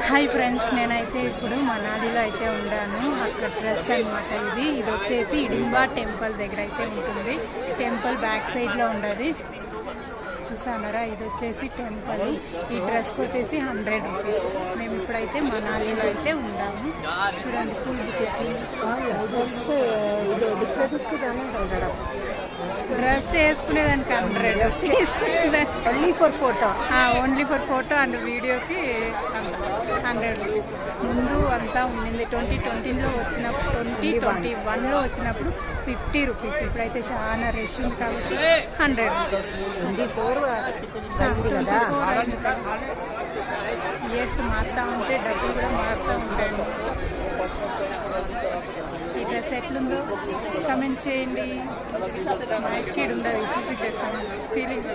Hi friends, నేనైతే ఇప్పుడు మనాలిలో అయితే ఉన్నాను. అక్కడ డ్రెస్ అనమాట. ఇది వచ్చేసి ఇడింబా టెంపుల్ దగ్గర అయితే ఉంటుంది. టెంపుల్ బ్యాక్ సైడ్లో ఉండదు, చూసానరా. ఇది వచ్చేసి టెంపుల్. ఈ డ్రెస్కి వచ్చేసి 100 రూపీస్. మేము ఇప్పుడైతే మనాలిలో అయితే ఉన్నాము. చూడండి, ఫుల్ డ్రెస్ వేసుకునేదానికి 100, only for photo. Only for photo and వీడియోకి 100 రూపీస్. ముందు అంతా ఉండింది 2020లో వచ్చినప్పుడు, 2021లో వచ్చినప్పుడు 50 రూపీస్. ఇప్పుడైతే చాలా రష్ ఉంది కాబట్టి 100 రూపీస్. 24 ఇయర్స్ మారుతూ ఉంటే డబ్బులు కూడా మారుతూ ఉంటాయి. ఈ డ్రెస్ ఎట్లుందో కమెంట్ చేయండి. నైట్ కిడ్ ఉండదు, చూపించేస్తాను ఫీలింగ్.